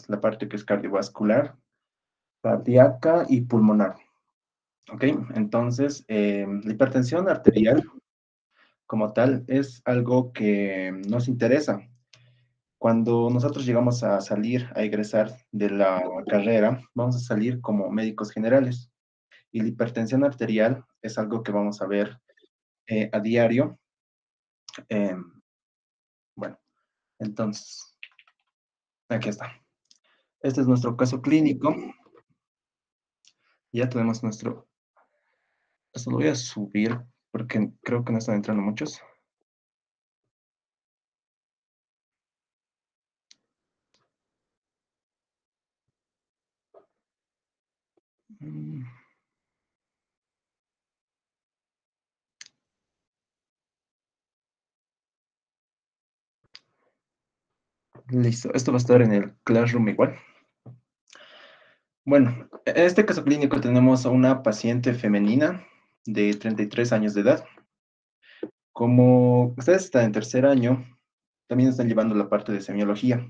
la parte que es cardiovascular, cardíaca y pulmonar. ¿Ok? Entonces, la hipertensión arterial como tal es algo que nos interesa. Cuando nosotros llegamos a salir, a egresar de la carrera, vamos a salir como médicos generales. Y la hipertensión arterial es algo que vamos a ver a diario. Eh, bueno, entonces, aquí está. Este es nuestro caso clínico. Ya tenemos nuestro... Esto lo voy a subir porque creo que no están entrando muchos. Mm, Listo, esto va a estar en el Classroom igual. Bueno, en este caso clínico tenemos a una paciente femenina de 33 años de edad. Como ustedes están en tercer año, también están llevando la parte de semiología.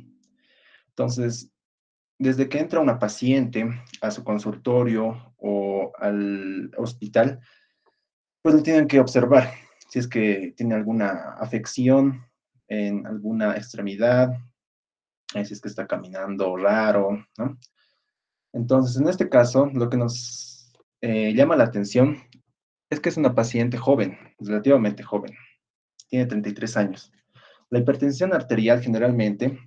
Entonces, desde que entra una paciente a su consultorio o al hospital, pues lo tienen que observar. Si es que tiene alguna afección en alguna extremidad, si es que está caminando raro, ¿no? Entonces, en este caso, lo que nos llama la atención es que es una paciente joven, relativamente joven, tiene 33 años. La hipertensión arterial generalmente,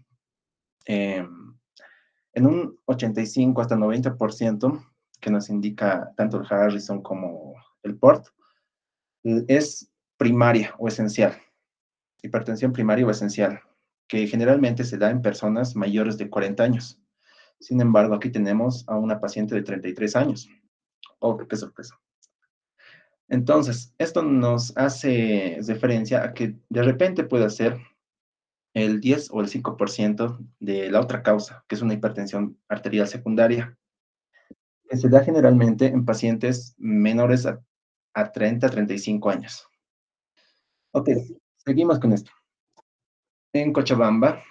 eh, en un 85 hasta 90%, que nos indica tanto el Harrison como el PORT, es primaria o esencial, hipertensión primaria o esencial, que generalmente se da en personas mayores de 40 años. Sin embargo, aquí tenemos a una paciente de 33 años. Oh, qué sorpresa. Entonces, esto nos hace referencia a que de repente puede ser el 10 o el 5% de la otra causa, que es una hipertensión arterial secundaria, que se da generalmente en pacientes menores a 30, 35 años. Ok, seguimos con esto. En Cochabamba,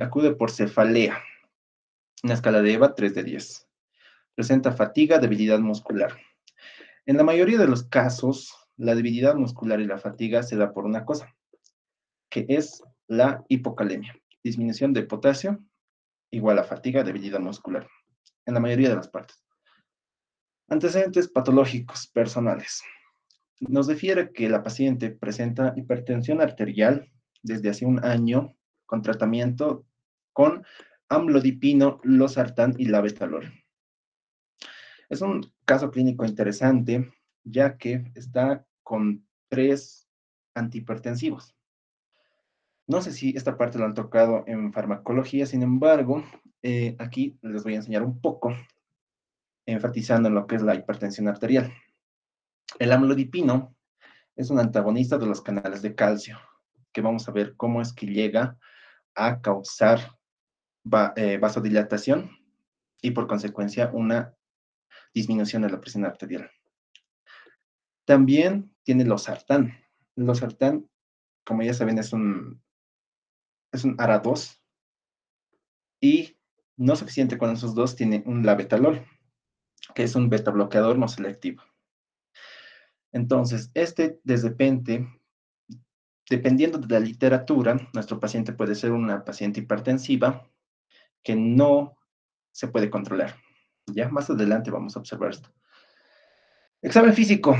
acude por cefalea, una escala de EVA 3 de 10. Presenta fatiga, debilidad muscular. En la mayoría de los casos, la debilidad muscular y la fatiga se da por una cosa, que es la hipocalemia, disminución de potasio igual a fatiga, debilidad muscular, en la mayoría de las partes. Antecedentes patológicos personales. Nos refiere que la paciente presenta hipertensión arterial desde hace un año con tratamiento con amlodipino, losartán y labetalol. Es un caso clínico interesante, ya que está con 3 antihipertensivos. No sé si esta parte lo han tocado en farmacología, sin embargo, aquí les voy a enseñar un poco, enfatizando en lo que es la hipertensión arterial. El amlodipino es un antagonista de los canales de calcio, que vamos a ver cómo es que llega a causar vasodilatación y por consecuencia una disminución de la presión arterial. También tiene losartán. Losartán, como ya saben, es un ARA2 y no suficiente con esos dos, tiene un labetalol, que es un beta bloqueador no selectivo. Entonces, dependiendo de la literatura, nuestro paciente puede ser una paciente hipertensiva que no se puede controlar. Ya más adelante vamos a observar esto. Examen físico,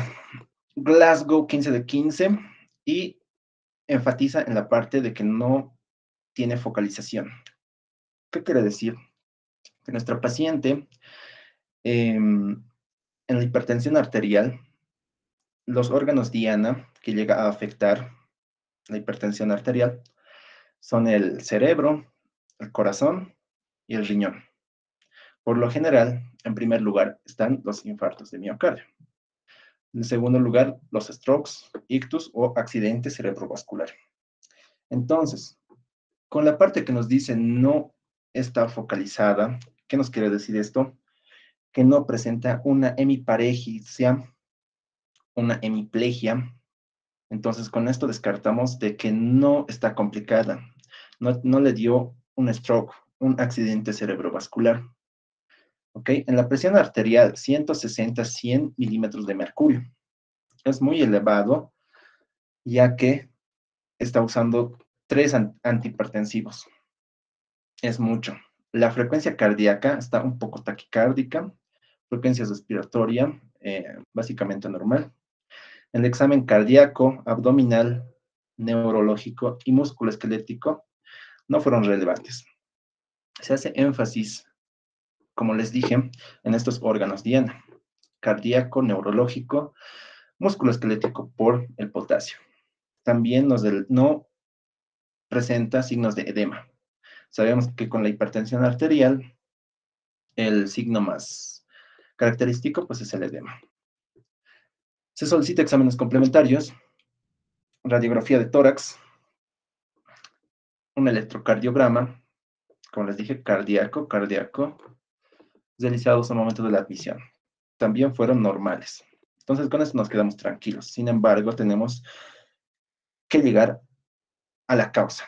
Glasgow 15 de 15 y enfatiza en la parte de que no tiene focalización. ¿Qué quiere decir? Que nuestra paciente en la hipertensión arterial, los órganos diana que llega a afectar la hipertensión arterial son el cerebro, el corazón y el riñón. Por lo general, en primer lugar están los infartos de miocardio. En segundo lugar, los strokes, ictus o accidente cerebrovascular. Entonces, con la parte que nos dice no está focalizada, ¿qué nos quiere decir esto? Que no presenta una hemiparesia, una hemiplegia. Entonces, con esto descartamos de que no está complicada. No le dio un stroke, un accidente cerebrovascular. ¿Ok? En la presión arterial, 160-100 milímetros de mercurio. Es muy elevado, ya que está usando 3 antihipertensivos. Es mucho. La frecuencia cardíaca está un poco taquicárdica, frecuencia respiratoria, básicamente normal. El examen cardíaco, abdominal, neurológico y musculoesquelético no fueron relevantes. Se hace énfasis, como les dije, en estos órganos diana: cardíaco, neurológico, musculoesquelético por el potasio. También no presenta signos de edema. Sabemos que con la hipertensión arterial, el signo más característico pues es el edema. Se solicita exámenes complementarios: radiografía de tórax, un electrocardiograma, como les dije, cardíaco, realizados al momento de la admisión. También fueron normales. Entonces, con eso nos quedamos tranquilos. Sin embargo, tenemos que llegar a la causa,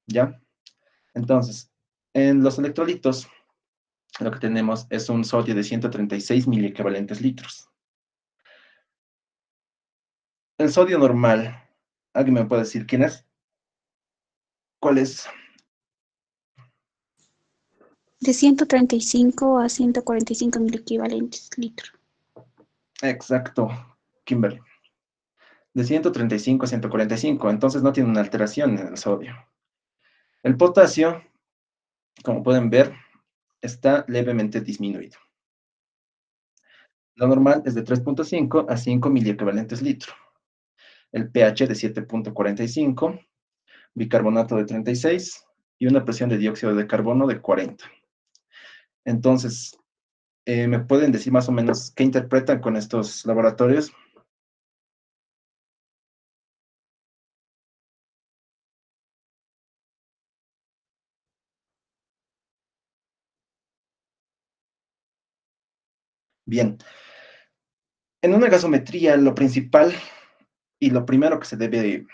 ¿ya? Entonces, en los electrolitos, lo que tenemos es un sodio de 136 miliequivalentes litros. El sodio normal, ¿alguien me puede decir quién es? ¿Cuál es? De 135 a 145 mil equivalentes litros. Exacto, Kimberly. De 135 a 145, entonces no tiene una alteración en el sodio. El potasio, como pueden ver, está levemente disminuido. Lo normal es de 3.5 a 5 miliequivalentes litro. El pH de 7.45, bicarbonato de 36 y una presión de dióxido de carbono de 40. Entonces, ¿me pueden decir más o menos qué interpretan con estos laboratorios? Bien, en una gasometría lo principal y lo primero que se debe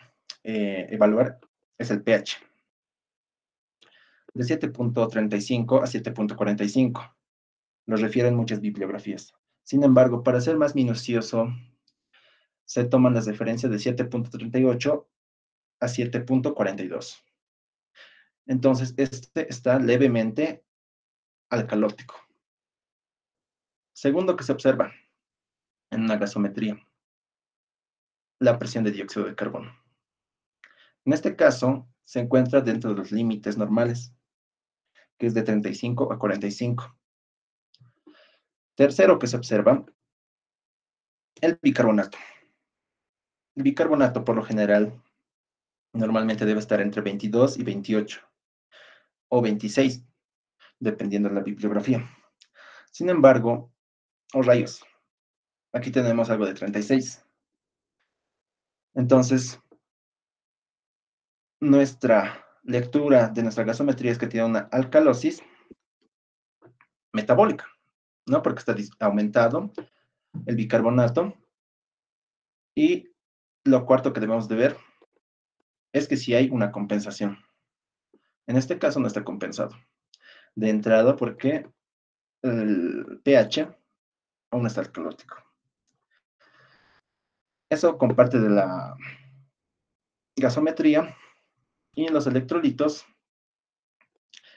evaluar es el pH, de 7.35 a 7.45. Lo refieren muchas bibliografías. Sin embargo, para ser más minucioso, se toman las referencias de 7.38 a 7.42. Entonces, este está levemente alcalótico. Segundo que se observa en una gasometría, la presión de dióxido de carbono. En este caso, se encuentra dentro de los límites normales, que es de 35 a 45. Tercero que se observa, el bicarbonato. El bicarbonato, por lo general, normalmente debe estar entre 22 y 28, o 26, dependiendo de la bibliografía. Sin embargo, oh rayos, aquí tenemos algo de 36. Entonces, nuestra lectura de nuestra gasometría es que tiene una alcalosis metabólica, ¿no? Porque está aumentado el bicarbonato. Y lo cuarto que debemos de ver es que si hay una compensación. En este caso no está compensado. De entrada, porque el pH aún está alcalótico. Eso comparte de la gasometría y en los electrolitos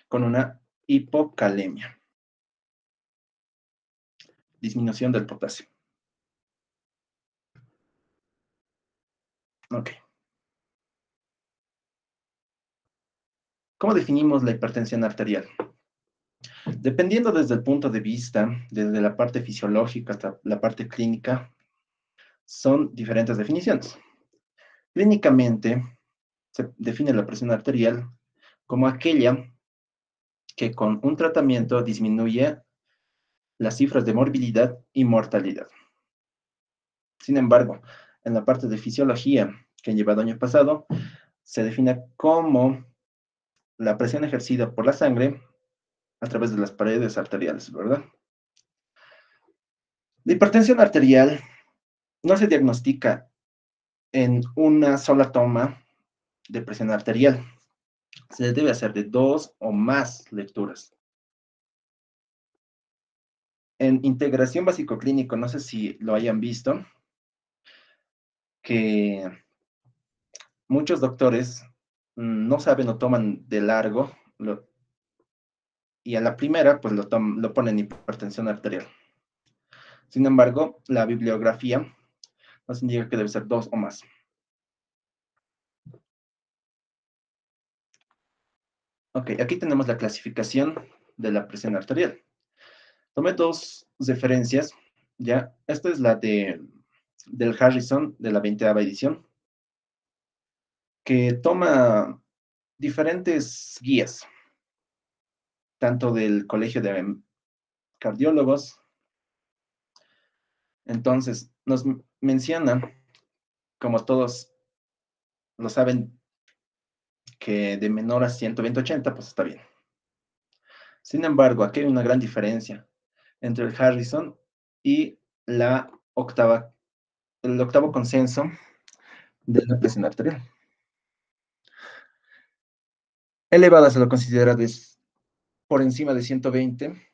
con una hipocalemia, disminución del potasio. Ok. ¿Cómo definimos la hipertensión arterial? Dependiendo desde el punto de vista, desde la parte fisiológica hasta la parte clínica, son diferentes definiciones. Clínicamente, se define la presión arterial como aquella que con un tratamiento disminuye las cifras de morbilidad y mortalidad. Sin embargo, en la parte de fisiología que han llevado año pasado, se define como la presión ejercida por la sangre a través de las paredes arteriales, ¿verdad? La hipertensión arterial no se diagnostica en una sola toma de presión arterial. se debe hacer de 2 o más lecturas. En integración básico-clínico, no sé si lo hayan visto, que muchos doctores no saben o toman de largo y a la primera pues lo ponen hipertensión arterial. Sin embargo, la bibliografía nos indica que debe ser 2 o más. Ok, aquí tenemos la clasificación de la presión arterial. Tomé dos referencias, ¿ya? Esta es la del Harrison de la 20ª edición, que toma diferentes guías, tanto del Colegio de Cardiólogos. Entonces, nos menciona, como todos lo saben, que de menor a 120/80, pues está bien. Sin embargo, aquí hay una gran diferencia entre el Harrison y la octava, el octavo consenso de la presión arterial. Elevada se lo considera por encima de 120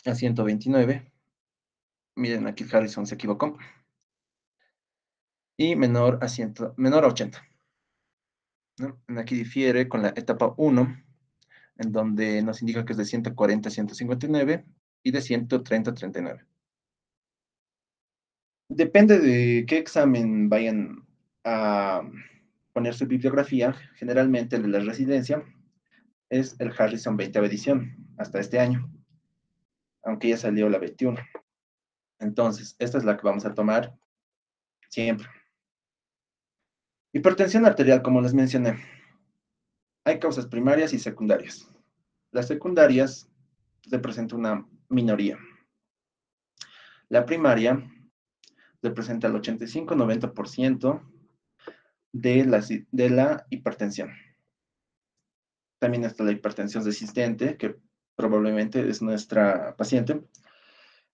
a 129. Miren, aquí el Harrison se equivocó. Y menor a 80. ¿No? Aquí difiere con la etapa 1, en donde nos indica que es de 140 a 159 y de 130 a 39. Depende de qué examen vayan a poner su bibliografía. Generalmente el de la residencia es el Harrison 20ª edición, hasta este año, aunque ya salió la 21. Entonces, esta es la que vamos a tomar siempre. Hipertensión arterial, como les mencioné, hay causas primarias y secundarias. Las secundarias representan una minoría. La primaria representa el 85-90% de la hipertensión. También está la hipertensión resistente, que probablemente es nuestra paciente,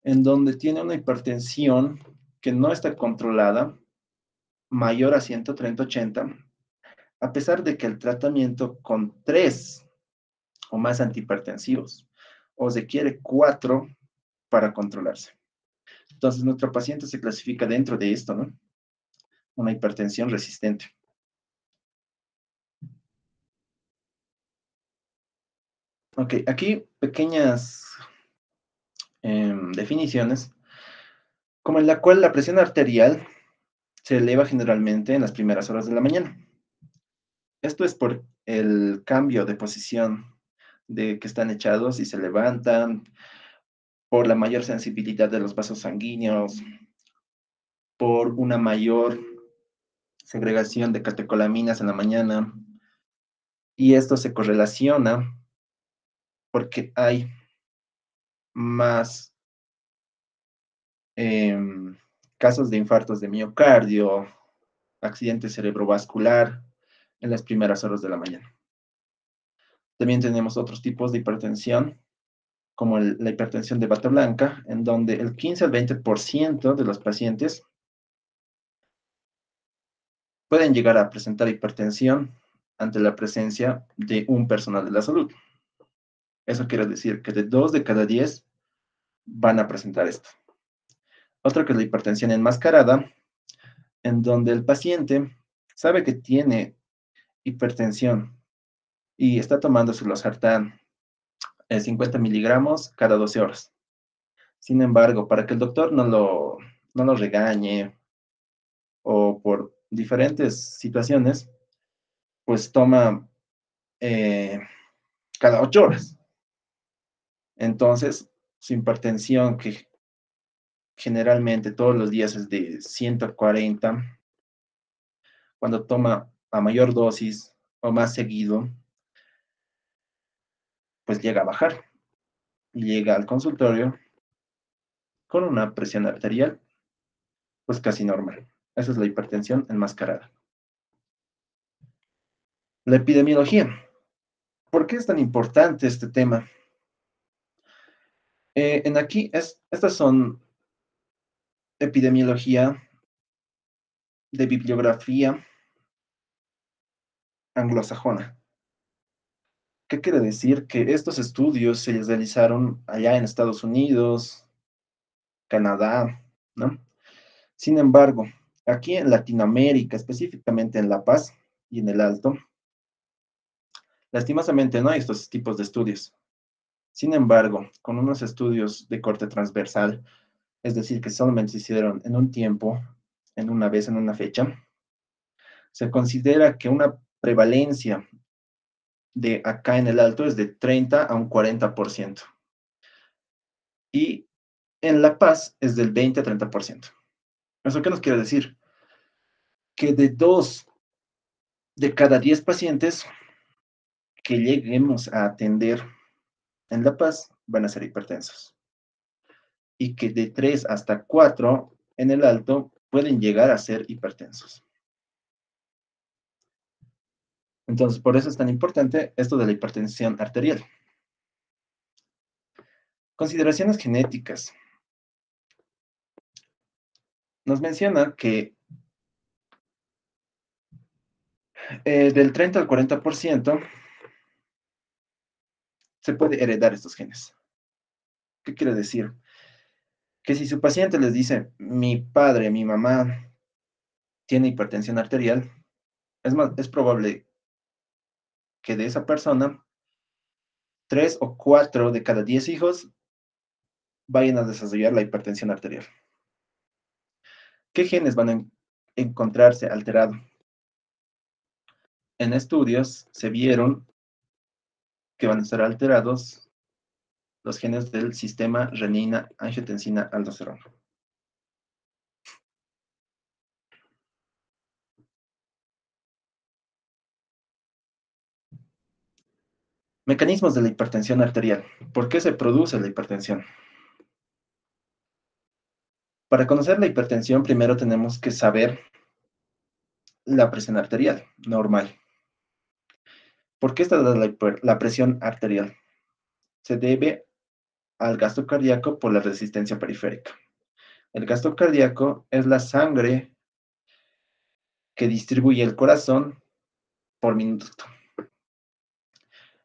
en donde tiene una hipertensión que no está controlada, mayor a 130/80, a pesar de que el tratamiento con 3 o más antihipertensivos o requiere 4 para controlarse. Entonces, nuestro paciente se clasifica dentro de esto, ¿no? Una hipertensión resistente. Ok, aquí pequeñas definiciones, como en la cual la presión arterial se eleva generalmente en las primeras horas de la mañana. Esto es por el cambio de posición de que están echados y se levantan, por la mayor sensibilidad de los vasos sanguíneos, por una mayor segregación de catecolaminas en la mañana, y esto se correlaciona porque hay más casos de infartos de miocardio, accidente cerebrovascular en las primeras horas de la mañana. También tenemos otros tipos de hipertensión, como la hipertensión de bata blanca, en donde el 15 al 20% de los pacientes pueden llegar a presentar hipertensión ante la presencia de un personal de la salud. Eso quiere decir que de 2 de cada 10 van a presentar esto. Otra que es la hipertensión enmascarada, en donde el paciente sabe que tiene hipertensión y está tomándose los losartán 50 miligramos cada 12 horas. Sin embargo, para que el doctor no lo regañe o por diferentes situaciones, pues toma cada 8 horas. Entonces, su hipertensión, que generalmente todos los días es de 140, cuando toma a mayor dosis o más seguido, pues llega a bajar y llega al consultorio con una presión arterial, pues casi normal. Esa es la hipertensión enmascarada. La epidemiología. ¿Por qué es tan importante este tema? Estas son epidemiología de bibliografía anglosajona. ¿Qué quiere decir? Que estos estudios se realizaron allá en Estados Unidos, Canadá, ¿no? Sin embargo, aquí en Latinoamérica, específicamente en La Paz y en el Alto, lastimosamente no hay estos tipos de estudios. Sin embargo, con unos estudios de corte transversal, es decir, que solamente se hicieron en un tiempo, en una vez, en una fecha, se considera que una prevalencia de acá en el Alto es de 30 a un 40%. Y en La Paz es del 20 a 30%. ¿Eso qué nos quiere decir? Que de 2 de cada 10 pacientes que lleguemos a atender en La Paz van a ser hipertensos. Y que de 3 hasta 4 en el Alto pueden llegar a ser hipertensos. Entonces, por eso es tan importante esto de la hipertensión arterial. Consideraciones genéticas. Nos menciona que del 30 al 40% se puede heredar estos genes. ¿Qué quiere decir? Que si su paciente les dice, mi padre, mi mamá tiene hipertensión arterial, es más, es probable que de esa persona, 3 o 4 de cada 10 hijos vayan a desarrollar la hipertensión arterial. ¿Qué genes van a encontrarse alterados? En estudios se vieron que van a estar alterados los genes del sistema renina-angiotensina-aldosterona. Mecanismos de la hipertensión arterial. ¿Por qué se produce la hipertensión? Para conocer la hipertensión, primero tenemos que saber la presión arterial normal. ¿Por qué está dada la presión arterial? Se debe al gasto cardíaco por la resistencia periférica. El gasto cardíaco es la sangre que distribuye el corazón por minuto.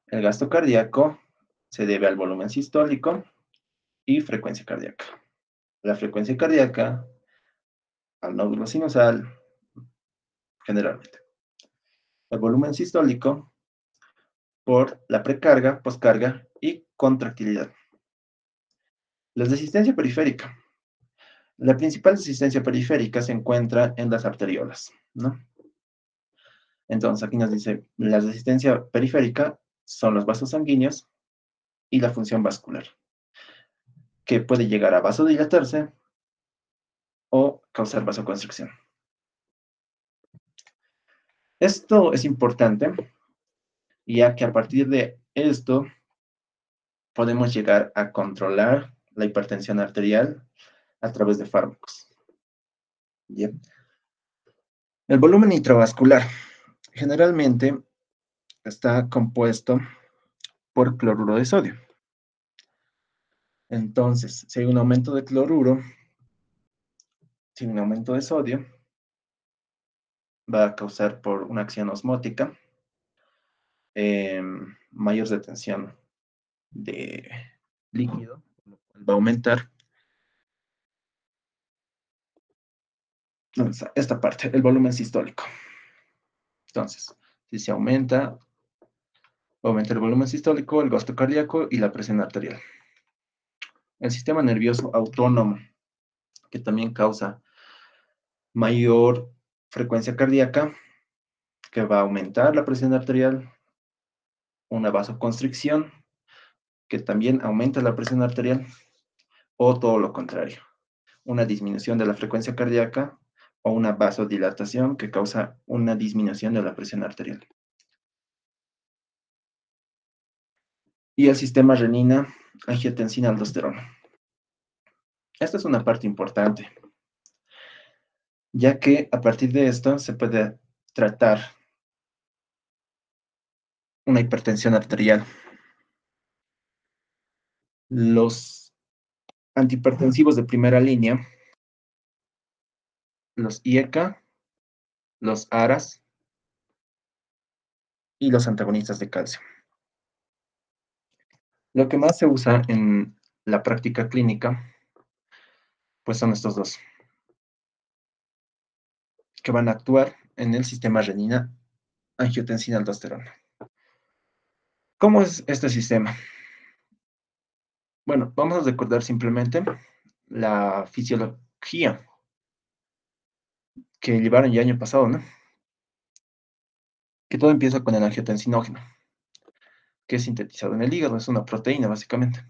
El gasto cardíaco se debe al volumen sistólico y frecuencia cardíaca. La frecuencia cardíaca al nódulo sinusal, generalmente. El volumen sistólico por la precarga, poscarga y contractilidad. La resistencia periférica. La principal resistencia periférica se encuentra en las arteriolas, ¿no? Entonces aquí nos dice, la resistencia periférica son los vasos sanguíneos y la función vascular, que puede llegar a vasodilatarse o causar vasoconstricción. Esto es importante, ya que a partir de esto podemos llegar a controlar la hipertensión arterial a través de fármacos. Bien. El volumen intravascular generalmente está compuesto por cloruro de sodio. Entonces, si hay un aumento de cloruro, si hay un aumento de sodio, va a causar por una acción osmótica mayor retención de líquido, lo cual va a aumentar esta parte, el volumen sistólico. Entonces, si se aumenta, va a aumentar el volumen sistólico, el gasto cardíaco y la presión arterial. El sistema nervioso autónomo, que también causa mayor frecuencia cardíaca, que va a aumentar la presión arterial, una vasoconstricción, que también aumenta la presión arterial, o todo lo contrario, una disminución de la frecuencia cardíaca o una vasodilatación que causa una disminución de la presión arterial. Y el sistema renina, angiotensina, aldosterona. Esta es una parte importante, ya que a partir de esto se puede tratar una hipertensión arterial. Los antihipertensivos de primera línea, los IECA, los ARAS y los antagonistas de calcio. Lo que más se usa en la práctica clínica, pues son estos dos, que van a actuar en el sistema renina-angiotensina-aldosterona. ¿Cómo es este sistema? Bueno, vamos a recordar simplemente la fisiología que llevaron ya año pasado, ¿no? Que todo empieza con el angiotensinógeno, que es sintetizado en el hígado, es una proteína básicamente.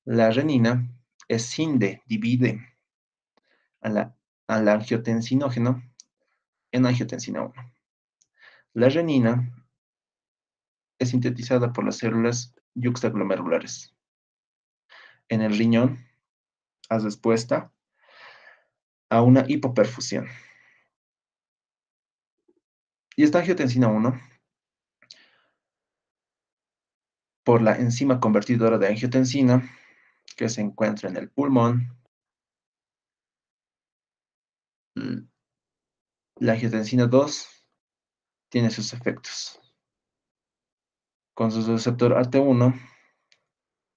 La renina escinde, divide a al angiotensinógeno en angiotensina 1. La renina es sintetizada por las células yuxtaglomerulares. En el riñón, haz respuesta a una hipoperfusión. Y esta angiotensina 1, por la enzima convertidora de angiotensina, que se encuentra en el pulmón, la angiotensina 2 tiene sus efectos. Con su receptor AT1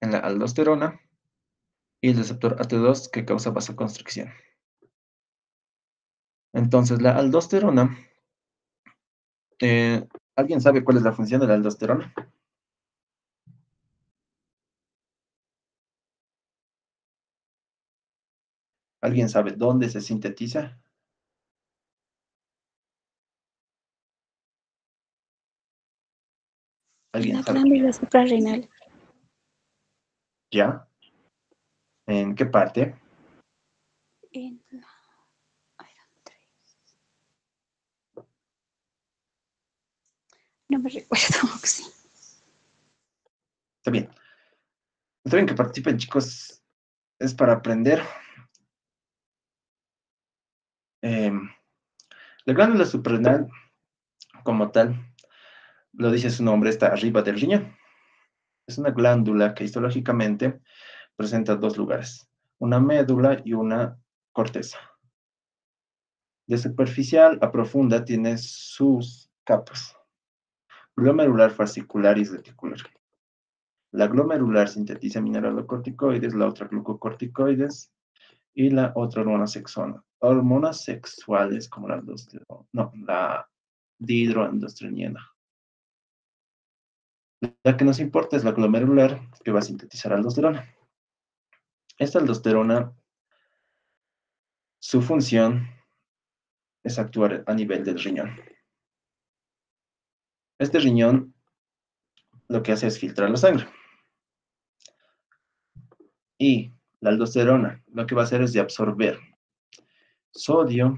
en la aldosterona y el receptor AT2 que causa vasoconstricción. Entonces, la aldosterona, eh, ¿alguien sabe cuál es la función de la aldosterona? ¿Alguien sabe dónde se sintetiza? En ¿Alguien la sabe? glándula suprarrenal. ¿Ya? ¿En qué parte? En la... ay, no me recuerdo. Sí. Está bien. Está bien que participen, chicos. Es para aprender. Eh, la glándula suprarrenal, como tal, lo dice su nombre, está arriba del riñón. Es una glándula que histológicamente presenta dos lugares, una médula y una corteza. De superficial a profunda tiene sus capas, glomerular, fascicular y reticular. La glomerular sintetiza mineralocorticoides, la otra glucocorticoides y la otra hormonas sexuales como la dihidroandrostenediona. La que nos importa es la glomerular que va a sintetizar aldosterona. Esta aldosterona, su función es actuar a nivel del riñón. Este riñón lo que hace es filtrar la sangre. Y la aldosterona lo que va a hacer es de absorber sodio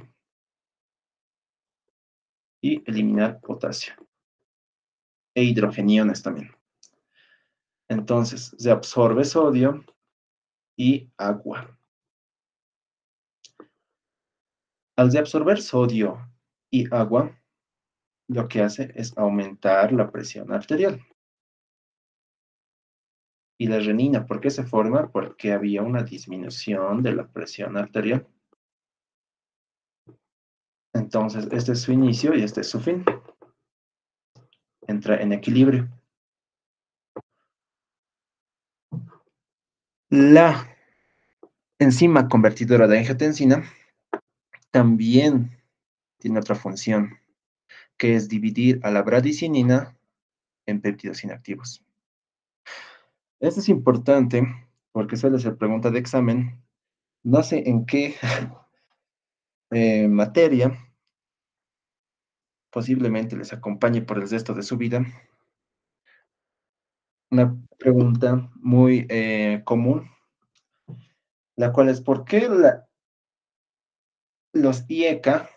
y eliminar potasio. E hidrogeniones también. Entonces, se absorbe sodio y agua. Al de absorber sodio y agua, lo que hace es aumentar la presión arterial. Y la renina, ¿por qué se forma? Porque había una disminución de la presión arterial. Entonces, este es su inicio y este es su fin. Entra en equilibrio. La enzima convertidora de angiotensina también tiene otra función, que es dividir a la bradicinina en péptidos inactivos. Esto es importante porque suele ser pregunta de examen. No sé en qué materia posiblemente les acompañe por el resto de su vida. Una pregunta muy común, la cual es ¿por qué los IECA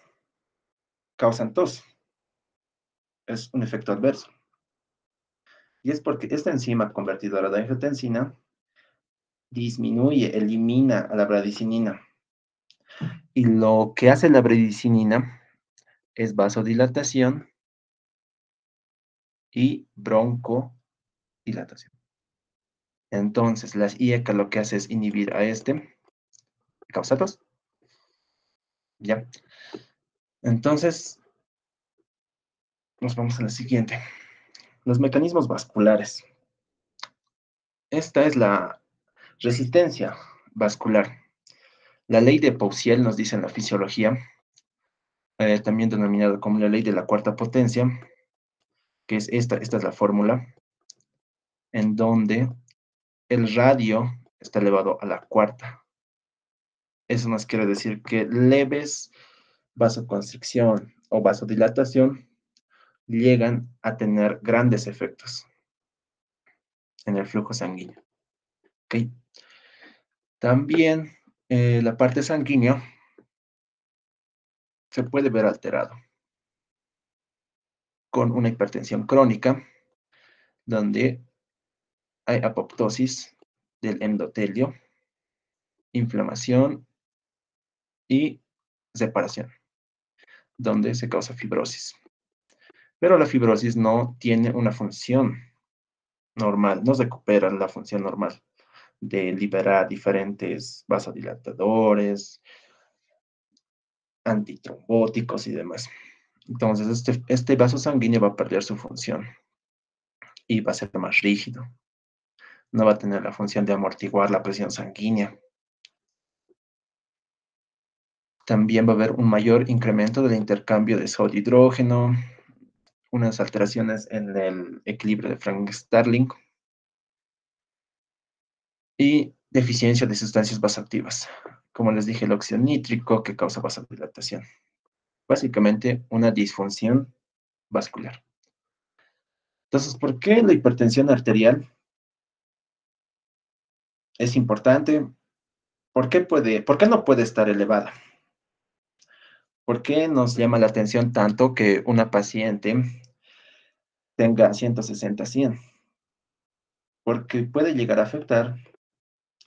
causan tos? Es un efecto adverso. Y es porque esta enzima convertidora de angiotensina disminuye, elimina a la bradicinina. Y lo que hace la bradicinina es vasodilatación y broncodilatación. Entonces, las IECA lo que hace es inhibir a este, causa tos. ¿Ya? Entonces, nos vamos a la siguiente. Los mecanismos vasculares. Esta es la resistencia vascular. La ley de Pausiel nos dice en la fisiología, también denominada como la ley de la cuarta potencia, que es esta es la fórmula, en donde el radio está elevado a la cuarta. Eso nos quiere decir que leves vasoconstricción o vasodilatación llegan a tener grandes efectos en el flujo sanguíneo. ¿Okay? También la parte sanguínea se puede ver alterado con una hipertensión crónica, donde hay apoptosis del endotelio, inflamación y separación, donde se causa fibrosis. Pero la fibrosis no tiene una función normal, no recupera la función normal de liberar diferentes vasodilatadores, antitrombóticos y demás. Entonces, este vaso sanguíneo va a perder su función y va a ser más rígido. No va a tener la función de amortiguar la presión sanguínea. También va a haber un mayor incremento del intercambio de sodio-hidrógeno, unas alteraciones en el equilibrio de Frank-Starling y deficiencia de sustancias vasoactivas, como les dije, el óxido nítrico que causa vasodilatación. Básicamente, una disfunción vascular. Entonces, ¿por qué la hipertensión arterial es importante? ¿Por qué no puede estar elevada? ¿Por qué nos llama la atención tanto que una paciente tenga 160-100? Porque puede llegar a afectar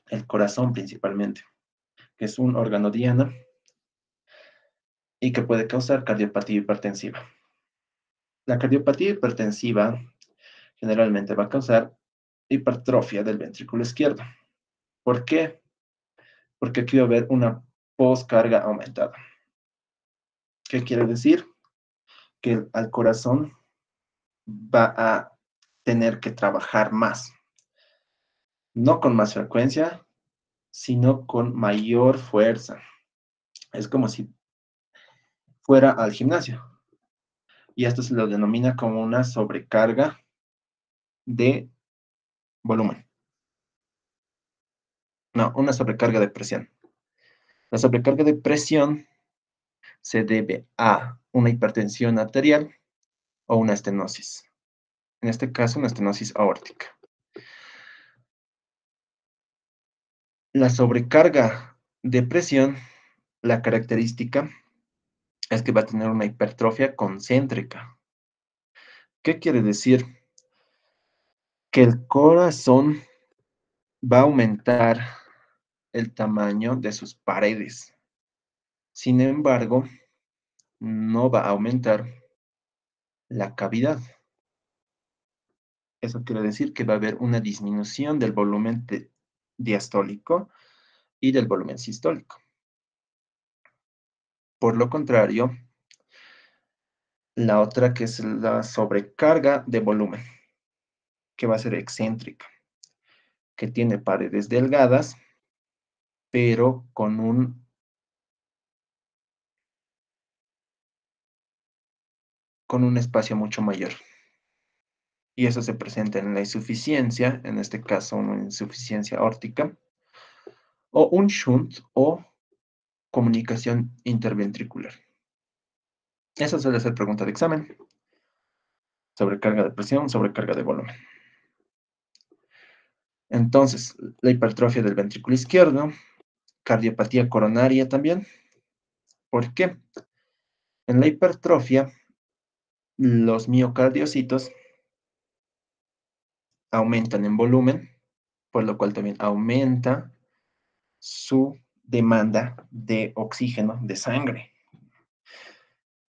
el corazón principalmente, que es un órgano diana y que puede causar cardiopatía hipertensiva. La cardiopatía hipertensiva generalmente va a causar hipertrofia del ventrículo izquierdo. ¿Por qué? Porque aquí va a haber una poscarga aumentada. ¿Qué quiere decir? Que al corazón va a tener que trabajar más, no con más frecuencia, sino con mayor fuerza. Es como si fuera al gimnasio. Y esto se lo denomina como una sobrecarga de volumen. No, una sobrecarga de presión. La sobrecarga de presión se debe a una hipertensión arterial o una estenosis. En este caso, una estenosis aórtica. La sobrecarga de presión, la característica es que va a tener una hipertrofia concéntrica. ¿Qué quiere decir? Que el corazón va a aumentar el tamaño de sus paredes. Sin embargo, no va a aumentar la cavidad. Eso quiere decir que va a haber una disminución del volumen diastólico y del volumen sistólico. Por lo contrario, la otra que es la sobrecarga de volumen, que va a ser excéntrica, que tiene paredes delgadas, pero con un espacio mucho mayor. Y eso se presenta en la insuficiencia, en este caso una insuficiencia aórtica, o un shunt o comunicación interventricular. Esa suele ser pregunta de examen. Sobrecarga de presión, sobrecarga de volumen. Entonces, la hipertrofia del ventrículo izquierdo, cardiopatía coronaria también. ¿Por qué? En la hipertrofia, los miocardiocitos aumentan en volumen, por lo cual también aumenta su demanda de oxígeno de sangre.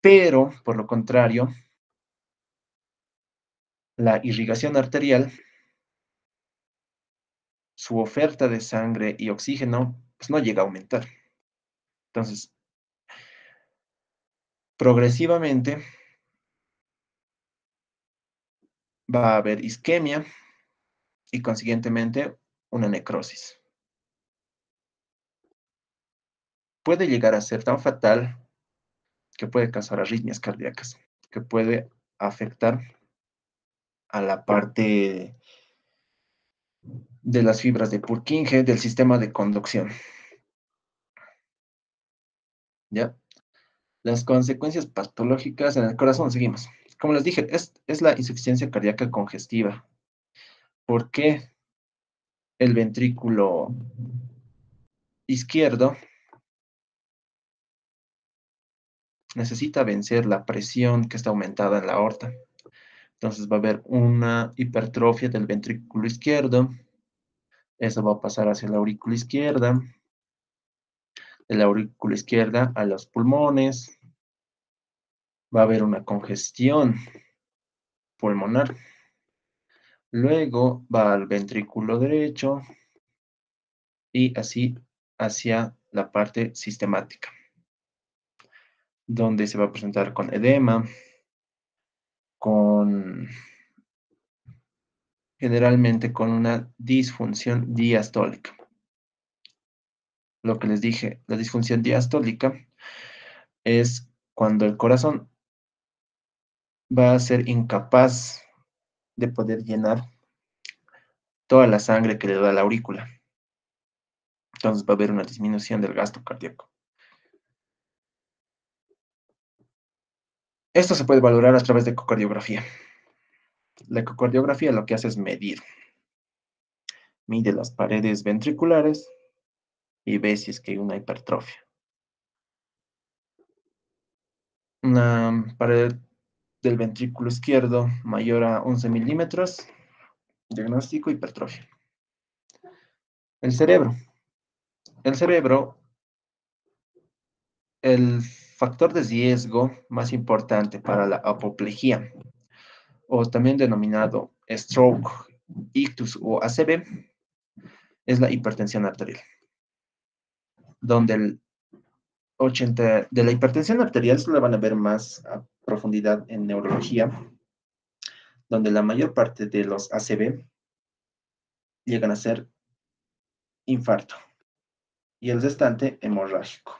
Pero, por lo contrario, la irrigación arterial, su oferta de sangre y oxígeno, pues no llega a aumentar. Entonces, progresivamente va a haber isquemia y consiguientemente una necrosis. Puede llegar a ser tan fatal que puede causar arritmias cardíacas, que puede afectar a la parte de las fibras de Purkinje del sistema de conducción, ¿ya? Las consecuencias patológicas en el corazón, seguimos. Como les dije, es la insuficiencia cardíaca congestiva. ¿Por qué el ventrículo izquierdo necesita vencer la presión que está aumentada en la aorta? Entonces va a haber una hipertrofia del ventrículo izquierdo, eso va a pasar hacia la aurícula izquierda, de la aurícula izquierda a los pulmones, va a haber una congestión pulmonar, luego va al ventrículo derecho y así hacia la parte sistemática, donde se va a presentar con edema, con generalmente con una disfunción diastólica. Lo que les dije, la disfunción diastólica es cuando el corazón va a ser incapaz de poder llenar toda la sangre que le da la aurícula. Entonces va a haber una disminución del gasto cardíaco. Esto se puede valorar a través de ecocardiografía. La ecocardiografía lo que hace es medir. Mide las paredes ventriculares y ve si es que hay una hipertrofia. Una pared del ventrículo izquierdo mayor a 11 milímetros, diagnóstico hipertrofia. El cerebro. El cerebro, el factor de riesgo más importante para la apoplejía, o también denominado stroke, ictus o ACV, es la hipertensión arterial, donde el 80 de la hipertensión arterial solo van a ver más a profundidad en neurología, donde la mayor parte de los ACV llegan a ser infarto y el restante hemorrágico.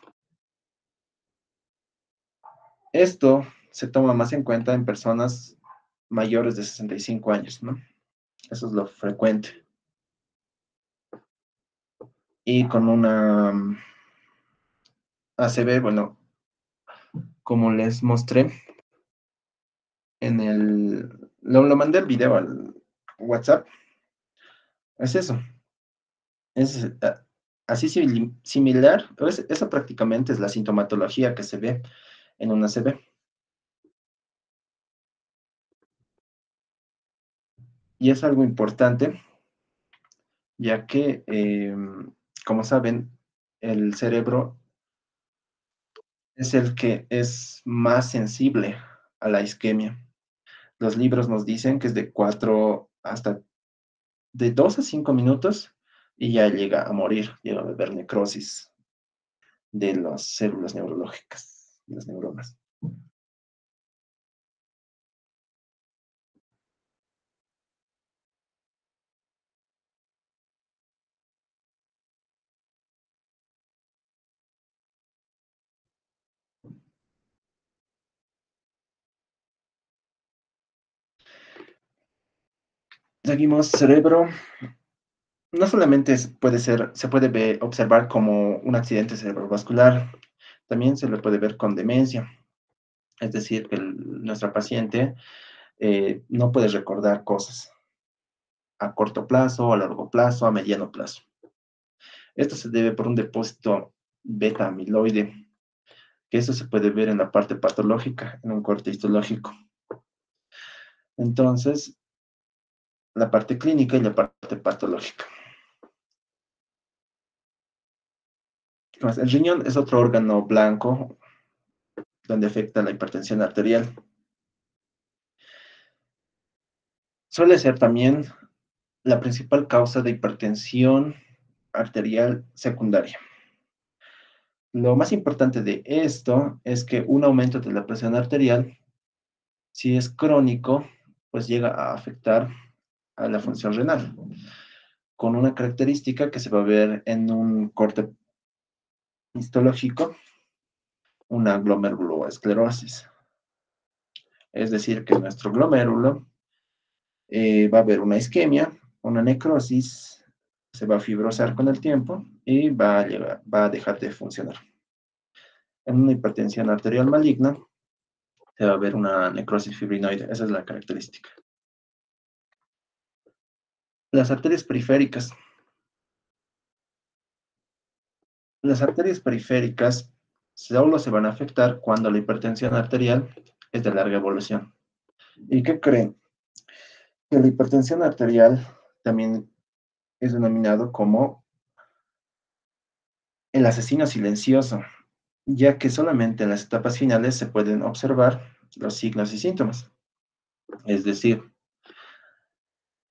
Esto se toma más en cuenta en personas mayores de 65 años, ¿no? Eso es lo frecuente. Y con una ACV, bueno, como les mostré lo mandé el video al WhatsApp, es eso. Es así similar, eso prácticamente es la sintomatología que se ve en una ACV. Y es algo importante, ya que, como saben, el cerebro es el que es más sensible a la isquemia. Los libros nos dicen que es de 4 hasta de 2 a 5 minutos y ya llega a morir, llega a haber necrosis de las células neurológicas, de las neuronas. Seguimos, cerebro. No solamente puede ser, se puede observar como un accidente cerebrovascular, también se le puede ver con demencia. Es decir, que nuestra paciente no puede recordar cosas a corto plazo, a largo plazo, a mediano plazo. Esto se debe por un depósito beta amiloide, que eso se puede ver en la parte patológica, en un corte histológico. Entonces, la parte clínica y la parte patológica. El riñón es otro órgano blanco donde afecta la hipertensión arterial. Suele ser también la principal causa de hipertensión arterial secundaria. Lo más importante de esto es que un aumento de la presión arterial, si es crónico, pues llega a afectar a la función renal, con una característica que se va a ver en un corte histológico, una glomerulosclerosis. Es decir, que nuestro glomérulo va a haber una isquemia, una necrosis, se va a fibrosar con el tiempo y va a dejar de funcionar. En una hipertensión arterial maligna, se va a ver una necrosis fibrinoide. Esa es la característica. Las arterias periféricas. Las arterias periféricas solo se van a afectar cuando la hipertensión arterial es de larga evolución. ¿Y qué creen? Que la hipertensión arterial también es denominado como el asesino silencioso, ya que solamente en las etapas finales se pueden observar los signos y síntomas. Es decir,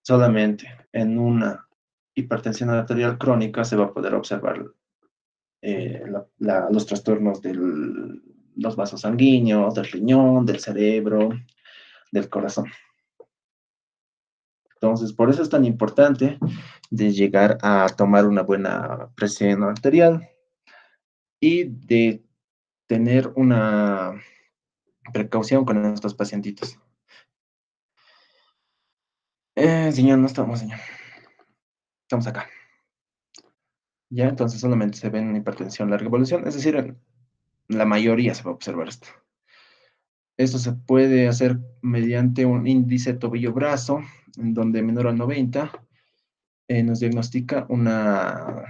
solamente en una hipertensión arterial crónica se va a poder observar los trastornos de los vasos sanguíneos, del riñón, del cerebro, del corazón. Entonces, por eso es tan importante de llegar a tomar una buena presión arterial y de tener una precaución con estos pacientitos. Señor, no estamos, señor. Estamos acá. Ya, entonces solamente se ve en hipertensión larga evolución, es decir, en la mayoría se va a observar esto. Esto se puede hacer mediante un índice tobillo-brazo, en donde menor a 90 nos diagnostica una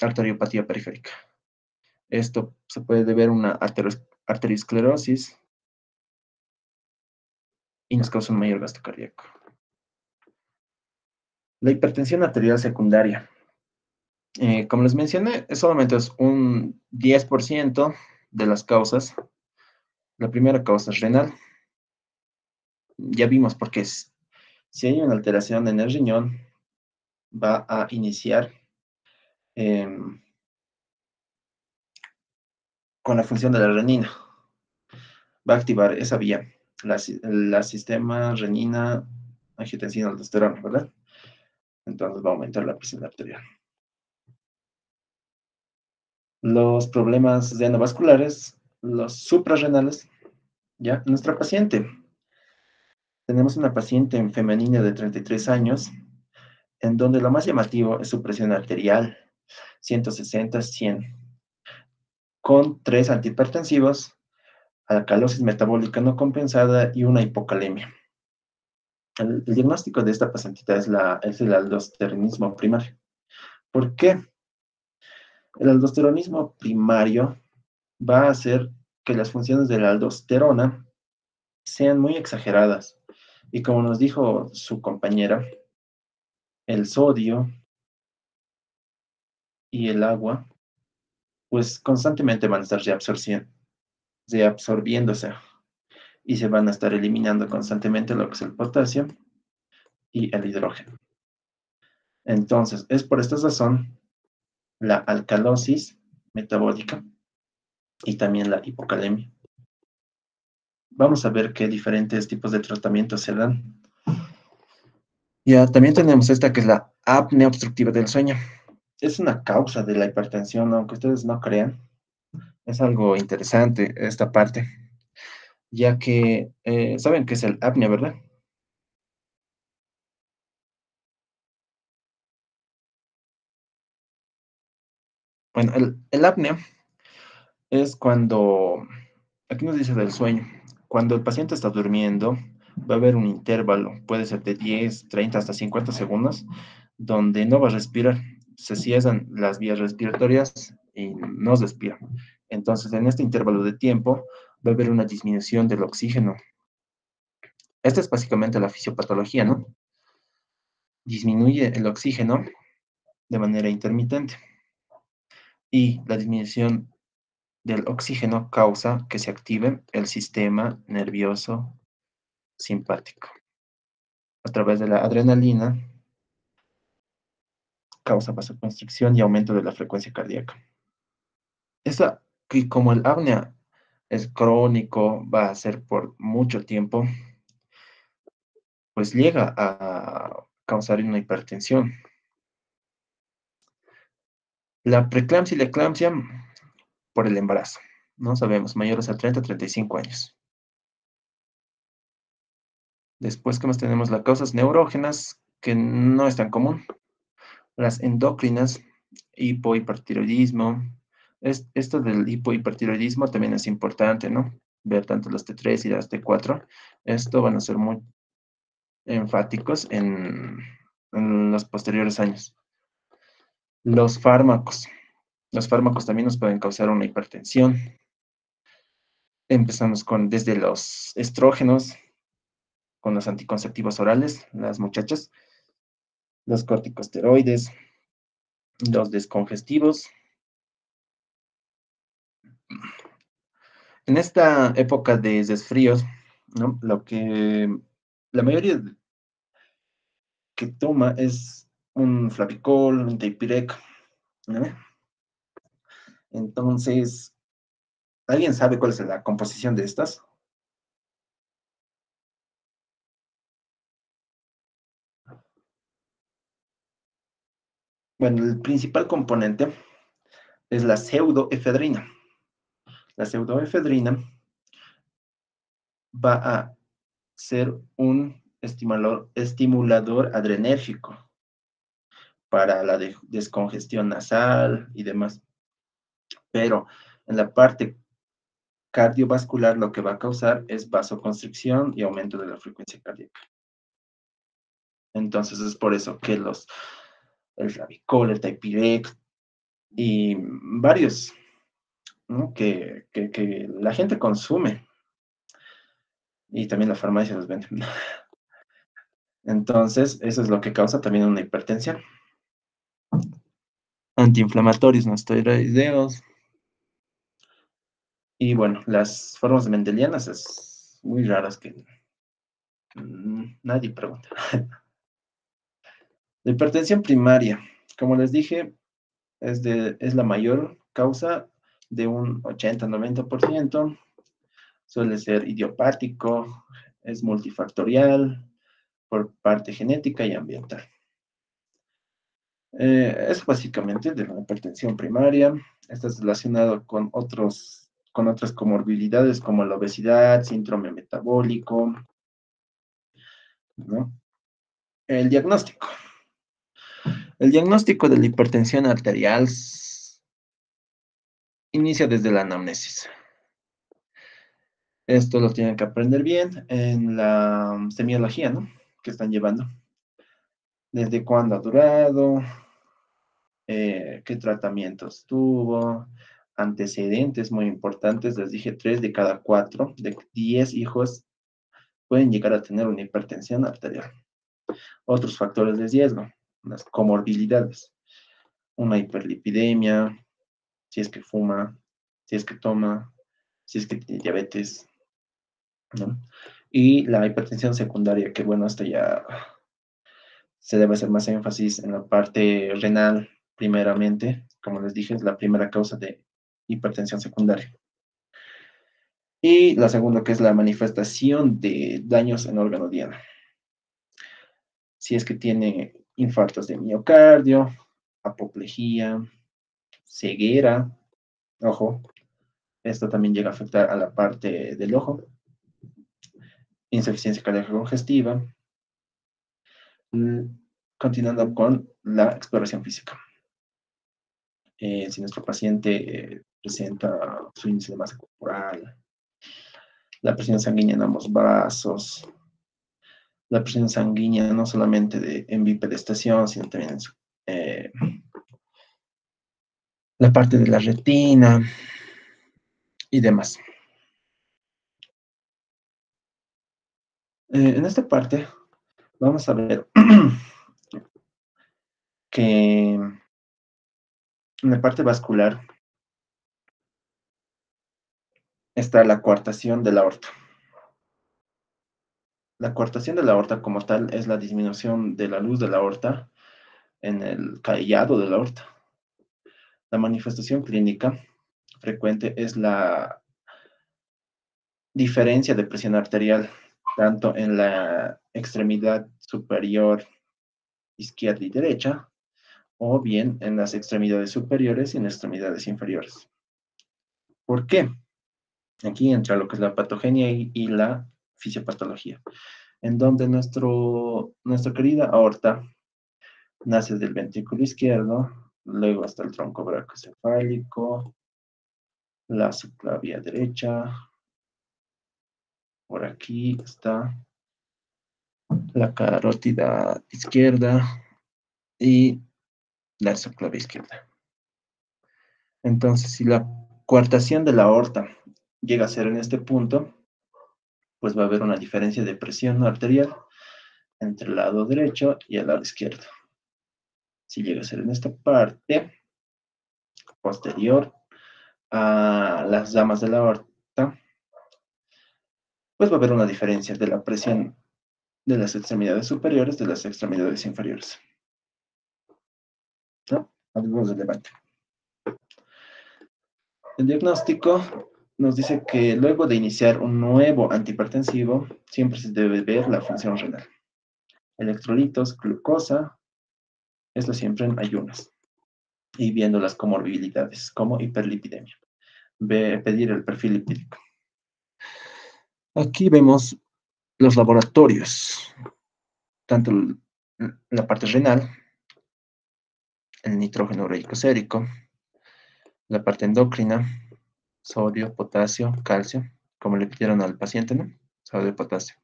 arteriopatía periférica. Esto se puede deber a una arteriosclerosis y nos causa un mayor gasto cardíaco. La hipertensión arterial secundaria. Como les mencioné, solamente es un 10% de las causas. La primera causa es renal. Ya vimos por qué es. Si hay una alteración en el riñón, va a iniciar eh, con la función de la renina. Va a activar esa vía, la sistema renina, angiotensina, aldosterona, ¿verdad? Entonces va a aumentar la presión arterial. Los problemas endovasculares, los suprarrenales, ¿ya? Nuestra paciente. Tenemos una paciente femenina de 33 años, en donde lo más llamativo es su presión arterial, 160-100, con 3 antihipertensivos, alcalosis metabólica no compensada y una hipocalemia. El diagnóstico de esta pacientita es el aldosteronismo primario. ¿Por qué? El aldosteronismo primario va a hacer que las funciones de la aldosterona sean muy exageradas. Y como nos dijo su compañera, el sodio y el agua, pues constantemente van a estar reabsorbiéndose y se van a estar eliminando constantemente lo que es el potasio y el hidrógeno. Entonces, es por esta razón la alcalosis metabólica y también la hipocalemia. Vamos a ver qué diferentes tipos de tratamientos se dan. Ya, también tenemos esta que es la apnea obstructiva del sueño. Es una causa de la hipertensión, aunque ustedes no crean. Es algo interesante esta parte, ya que saben qué es el apnea, ¿verdad? Bueno, el apnea es cuando, aquí nos dice del sueño, cuando el paciente está durmiendo, va a haber un intervalo, puede ser de 10, 30 hasta 50 segundos, donde no va a respirar. Se cierran las vías respiratorias y no respira. Entonces, en este intervalo de tiempo, va a haber una disminución del oxígeno. Esta es básicamente la fisiopatología, ¿no? Disminuye el oxígeno de manera intermitente y la disminución del oxígeno causa que se active el sistema nervioso simpático. A través de la adrenalina causa vasoconstricción y aumento de la frecuencia cardíaca. Esta, que como el apnea es crónico, va a ser por mucho tiempo, pues llega a causar una hipertensión. La preeclampsia y la eclampsia por el embarazo, no sabemos, mayores a 30, 35 años. Después, ¿qué más tenemos? Las causas neurógenas, que no es tan común. Las endócrinas, hipohipertiroidismo. Esto del hipohipertiroidismo también es importante, ¿no? Ver tanto las T3 y las T4. Esto van a ser muy enfáticos en los posteriores años. Los fármacos. Los fármacos también nos pueden causar una hipertensión. Empezamos desde los estrógenos, con los anticonceptivos orales, las muchachas, los corticosteroides, los descongestivos. En esta época de desfríos, ¿no? Lo que la mayoría que toma es un Flavicol, un Tapirec, ¿no? Entonces, ¿alguien sabe cuál es la composición de estas? Bueno, el principal componente es la pseudoefedrina. La pseudoefedrina va a ser un estimulador adrenérgico para la descongestión nasal y demás. Pero en la parte cardiovascular lo que va a causar es vasoconstricción y aumento de la frecuencia cardíaca. Entonces es por eso que el Flavicol, el Tapirec y varios, ¿no? que la gente consume y también la farmacia los vende. Entonces, eso es lo que causa también una hipertensión. Antiinflamatorios no esteroideos. Y bueno, las formas mendelianas es muy raras que nadie pregunta. La hipertensión primaria, como les dije, es la mayor causa de un 80-90%. Suele ser idiopático, es multifactorial por parte genética y ambiental. Es básicamente de la hipertensión primaria. Está relacionado con otras comorbilidades como la obesidad, síndrome metabólico, ¿no? El diagnóstico. El diagnóstico de la hipertensión arterial inicia desde la anamnesis. Esto lo tienen que aprender bien en la semiología, ¿no? Que están llevando. Desde cuándo ha durado, qué tratamientos tuvo, antecedentes muy importantes. Les dije 3 de cada 4, de 10 hijos pueden llegar a tener una hipertensión arterial. Otros factores de riesgo, las comorbilidades, una hiperlipidemia, si es que fuma, si es que toma, si es que tiene diabetes, ¿no? Y la hipertensión secundaria, que bueno, esto ya se debe hacer más énfasis en la parte renal, primeramente, como les dije, es la primera causa de hipertensión secundaria. Y la segunda, que es la manifestación de daños en órgano diana. Si es que tiene infartos de miocardio, apoplejía, ceguera, ojo, esto también llega a afectar a la parte del ojo, insuficiencia cardíaca congestiva, continuando con la exploración física. Si nuestro paciente presenta su índice de masa corporal, la presión sanguínea en ambos brazos, la presión sanguínea no solamente en bipedestación, sino también eh, la parte de la retina y demás. En esta parte vamos a ver que en la parte vascular está la coartación de la aorta. La coartación de la aorta como tal es la disminución de la luz de la aorta en el callado de la aorta. La manifestación clínica frecuente es la diferencia de presión arterial tanto en la extremidad superior izquierda y derecha, o bien en las extremidades superiores y en las extremidades inferiores. ¿Por qué? Aquí entra lo que es la patogenia y la fisiopatología, en donde nuestra querida aorta nace del ventrículo izquierdo, luego hasta el tronco brachiocefálico, la subclavia derecha, por aquí está la carótida izquierda y la subclavia izquierda. Entonces, si la coartación de la aorta llega a ser en este punto, pues va a haber una diferencia de presión arterial entre el lado derecho y el lado izquierdo. Si llega a ser en esta parte posterior a las ramas de la aorta, pues va a haber una diferencia de la presión de las extremidades superiores de las extremidades inferiores. ¿No? Algo relevante. El diagnóstico nos dice que luego de iniciar un nuevo antihipertensivo, siempre se debe ver la función renal. Electrolitos, glucosa, esto siempre en ayunas. Y viendo las comorbilidades, como hiperlipidemia. Pedir el perfil lipídico. Aquí vemos los laboratorios, tanto la parte renal, el nitrógeno ureico sérico, la parte endocrina, sodio, potasio, calcio, como le pidieron al paciente, ¿no? Sodio, potasio.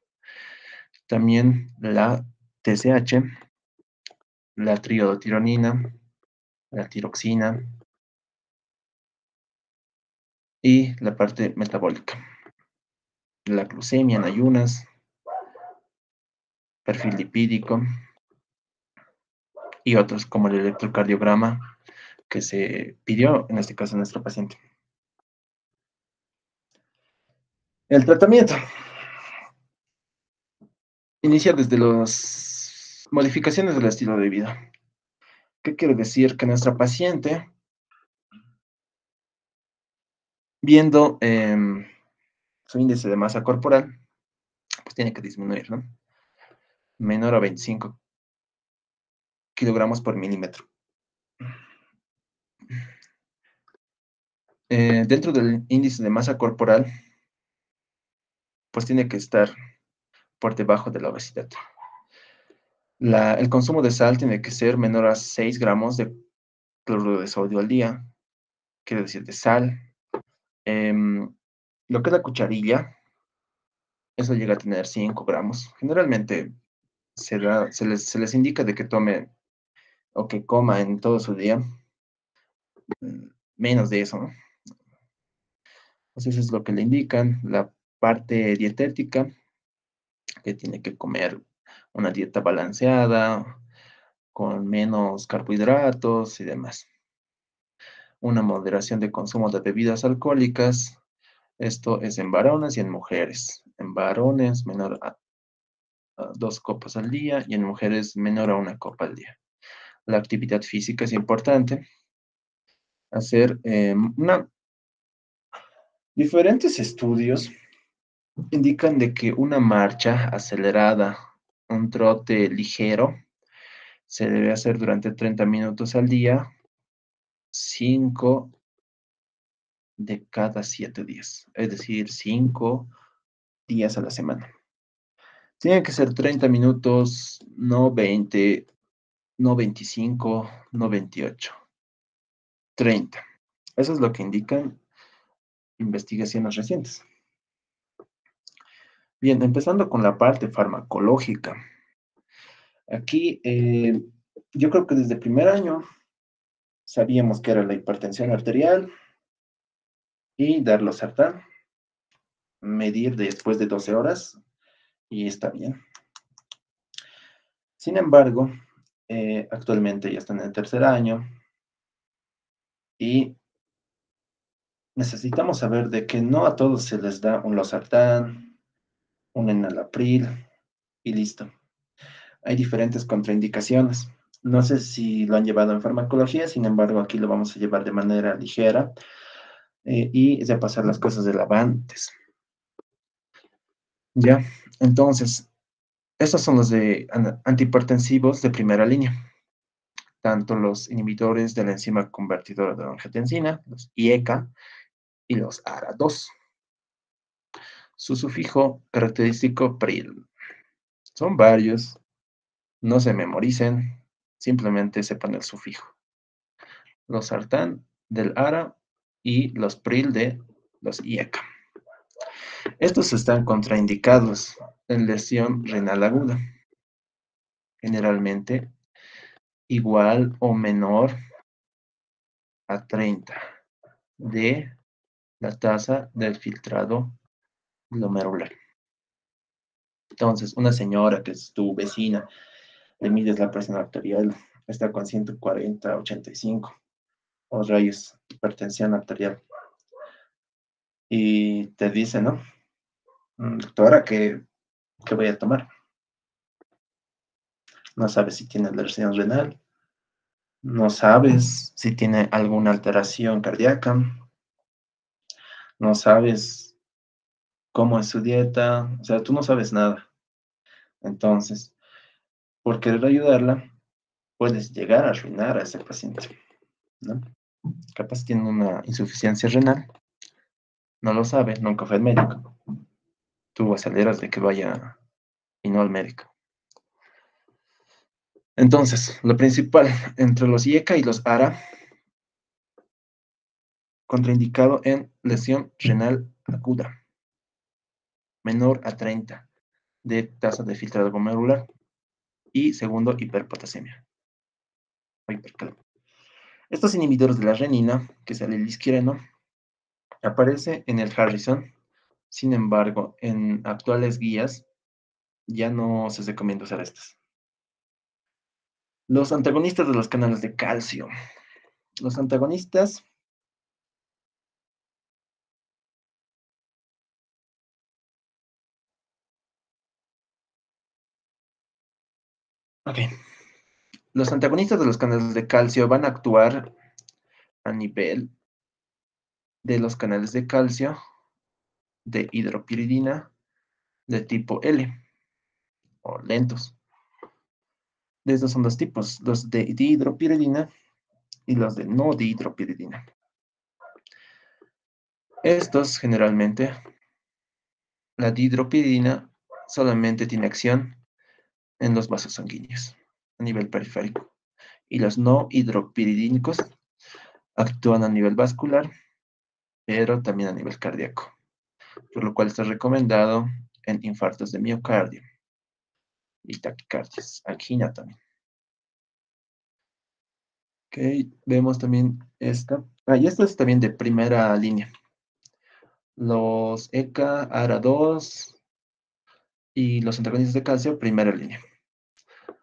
También la TSH, la triodotironina, la tiroxina y la parte metabólica. La glucemia en ayunas, perfil lipídico y otros como el electrocardiograma que se pidió, en este caso, a nuestro paciente. El tratamiento. Inicia desde las modificaciones del estilo de vida. ¿Qué quiere decir? Que nuestra paciente, viendo su índice de masa corporal, pues tiene que disminuir, ¿no? Menor a 25 kilogramos por milímetro. Dentro del índice de masa corporal, pues tiene que estar por debajo de la obesidad. El consumo de sal tiene que ser menor a 6 gramos de cloruro de sodio al día, quiere decir de sal. Lo que es la cucharilla, eso llega a tener 5 gramos. Generalmente se les indica de que tome o que coma en todo su día menos de eso, ¿no? Entonces eso es lo que le indican. La parte dietética, que tiene que comer una dieta balanceada, con menos carbohidratos y demás. Una moderación de consumo de bebidas alcohólicas. Esto es en varones y en mujeres. En varones menor a 2 copas al día y en mujeres menor a 1 copa al día. La actividad física es importante. Hacer diferentes estudios indican de que una marcha acelerada, un trote ligero, se debe hacer durante 30 minutos al día, 5 de cada 7 días, es decir, 5 días a la semana. Tienen que ser 30 minutos, no 20, no 25, no 28. 30. Eso es lo que indican investigaciones recientes. Bien, empezando con la parte farmacológica. Aquí, yo creo que desde el primer año sabíamos que era la hipertensión arterial y dar losartán, medir después de 12 horas y está bien. Sin embargo, actualmente ya están en el tercer año y necesitamos saber de que no a todos se les da un losartán, un enalapril y listo. Hay diferentes contraindicaciones. No sé si lo han llevado en farmacología, sin embargo, aquí lo vamos a llevar de manera ligera y repasar las cosas relevantes. Ya, entonces, estos son los de antihipertensivos de primera línea, tanto los inhibidores de la enzima convertidora de angiotensina, los IECA, y los ARA2. Su sufijo característico PRIL. Son varios, no se memoricen, simplemente sepan el sufijo. Los sartán del ARA y los PRIL de los IECA. Estos están contraindicados en lesión renal aguda, generalmente igual o menor a 30 de la tasa del filtrado glomerular. Entonces, una señora que es tu vecina, le mides la presión arterial, está con 140, 85, o rayos, hipertensión arterial, y te dice, ¿no? Doctora, ¿qué voy a tomar? No sabes si tiene lesión renal, no sabes si tiene alguna alteración cardíaca, no sabes cómo es su dieta, o sea, tú no sabes nada. Entonces, por querer ayudarla, puedes llegar a arruinar a ese paciente, ¿no? Capaz tiene una insuficiencia renal, no lo sabe, nunca fue al médico. Tú aceleras de que vaya y no al médico. Entonces, lo principal entre los IECA y los ARA, contraindicado en lesión renal aguda, menor a 30 de tasa de filtrado glomerular y segundo, hiperpotasemia o hipercalemia. Estos inhibidores de la renina, que es el isquireno, aparece en el Harrison. Sin embargo, en actuales guías ya no se recomienda usar estos. Los antagonistas de los canales de calcio. Los antagonistas, ok, los antagonistas de los canales de calcio van a actuar a nivel de los canales de calcio de hidropiridina de tipo L o lentos. De estos son dos tipos, los de dihidropiridina y los de no dihidropiridina. Estos generalmente, la dihidropiridina solamente tiene acción en los vasos sanguíneos a nivel periférico y los no hidropiridínicos actúan a nivel vascular, pero también a nivel cardíaco, por lo cual está recomendado en infartos de miocardio y taquicardias, angina también. Ok, vemos también esta. Y esta es también de primera línea. Los ECA, ARA2 y los antagonistas de calcio, primera línea.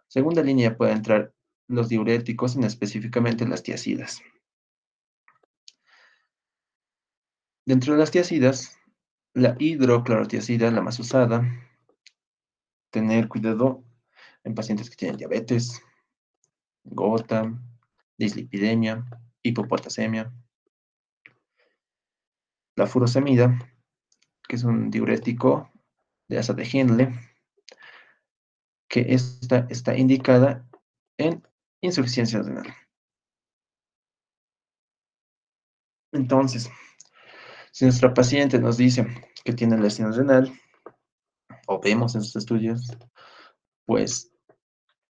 Segunda línea puede entrar los diuréticos, específicamente las tiacidas. Dentro de las tiacidas, la hidroclorotiazida, la más usada, tener cuidado en pacientes que tienen diabetes, gota, dislipidemia, hipopotasemia. La furosemida, que es un diurético de asa de Henle, que esta está indicada en insuficiencia renal. Entonces, si nuestra paciente nos dice que tiene lesión renal, o vemos en sus estudios, pues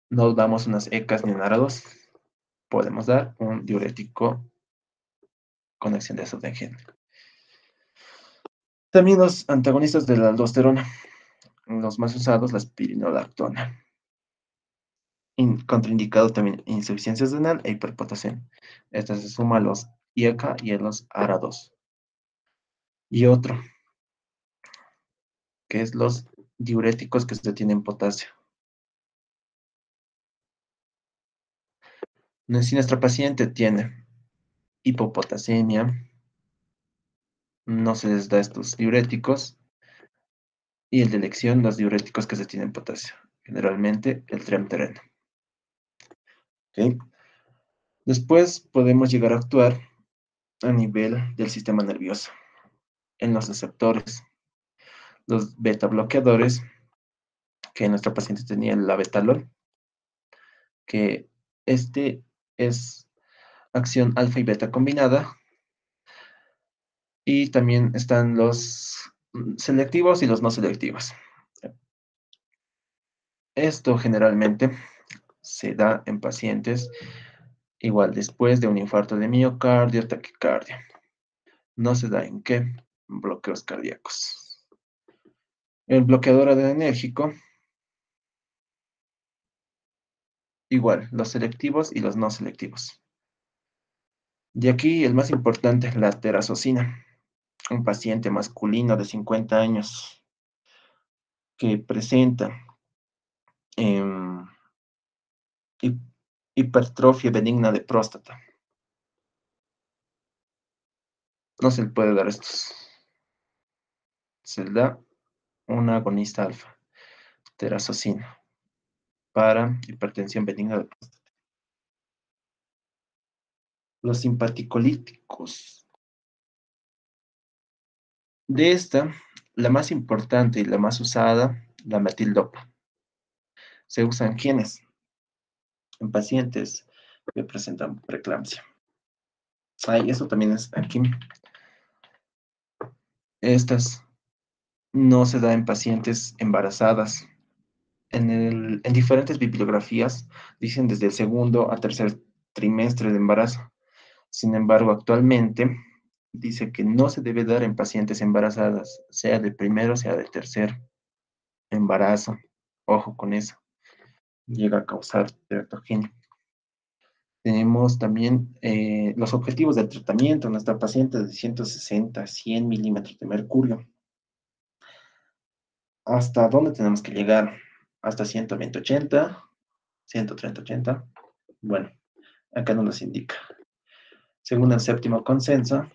no damos unas ECAs ni un ARA2, podemos dar un diurético con acción de asa de Henle. También los antagonistas de la aldosterona, los más usados, la espironolactona. Contraindicado también insuficiencia renal e hiperpotasemia. Esta se suma a los IECA y a los ARA2. Y otro, que es los diuréticos que se tienen potasio. Si nuestra paciente tiene hipopotasemia, no se les da estos diuréticos. Y el de elección, los diuréticos que se tienen potasio. Generalmente el triamtereno. ¿Okay? Después podemos llegar a actuar a nivel del sistema nervioso, en los receptores. Los beta bloqueadores, que nuestra paciente tenía el labetalol, que este es acción alfa y beta combinada. Y también están los selectivos y los no selectivos. Esto generalmente se da en pacientes igual después de un infarto de miocardio, taquicardia. No se da en qué? Bloqueos cardíacos. El bloqueador adrenérgico, igual, los selectivos y los no selectivos. Y aquí el más importante es la terazocina. Un paciente masculino de 50 años que presenta em, hi- hipertrofia benigna de próstata. No se le puede dar estos. Se le da un agonista alfa, terazocina, para hipertensión benigna de próstata. Los simpaticolíticos. De esta, la más importante y la más usada, la metildopa. Se usa en quienes, en pacientes que presentan preeclampsia. Eso también es aquí. Estas no se da en pacientes embarazadas. En diferentes bibliografías dicen desde el segundo a tercer trimestre de embarazo. Sin embargo, actualmente dice que no se debe dar en pacientes embarazadas, sea de primero, sea de tercer embarazo. Ojo con eso, llega a causar teratogenia. Tenemos también los objetivos del tratamiento en nuestra paciente de 160 a 100 milímetros de mercurio. ¿Hasta dónde tenemos que llegar? Hasta 120, 80, 130, 80. Bueno, acá no nos indica. Según el séptimo consenso,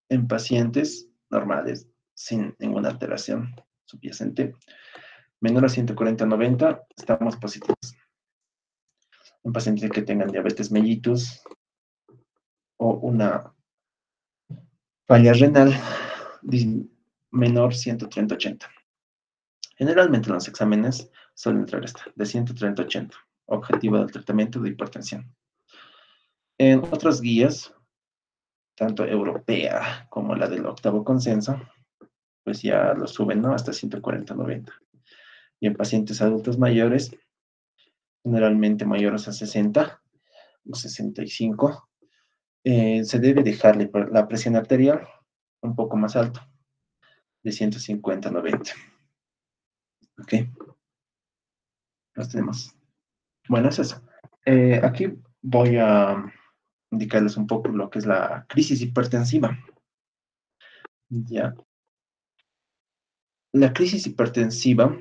en pacientes normales, sin ninguna alteración subyacente, menor a 140-90, estamos positivos. En pacientes que tengan diabetes mellitus o una falla renal menor 130-80. Generalmente en los exámenes suele entrar esta, de 130-80, objetivo del tratamiento de hipertensión. En otras guías, tanto europea como la del octavo consenso, pues ya lo suben, ¿no? Hasta 140-90. Y en pacientes adultos mayores, generalmente mayores a 60 o 65, se debe dejarle la presión arterial un poco más alto, de 150-90. ¿Ok? Los tenemos. Bueno, es eso. Aquí voy a indicarles un poco lo que es la crisis hipertensiva. Ya. La crisis hipertensiva,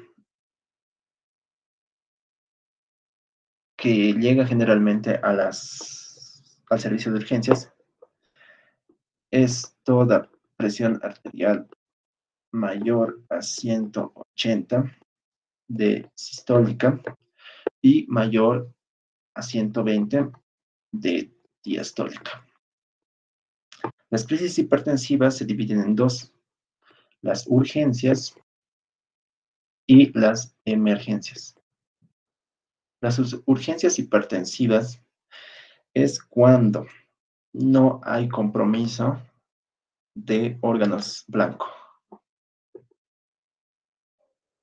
que llega generalmente al servicio de urgencias, es toda presión arterial mayor a 180 de sistólica y mayor a 120 de diastólica. Las crisis hipertensivas se dividen en dos, las urgencias y las emergencias. Las urgencias hipertensivas es cuando no hay compromiso de órganos blanco.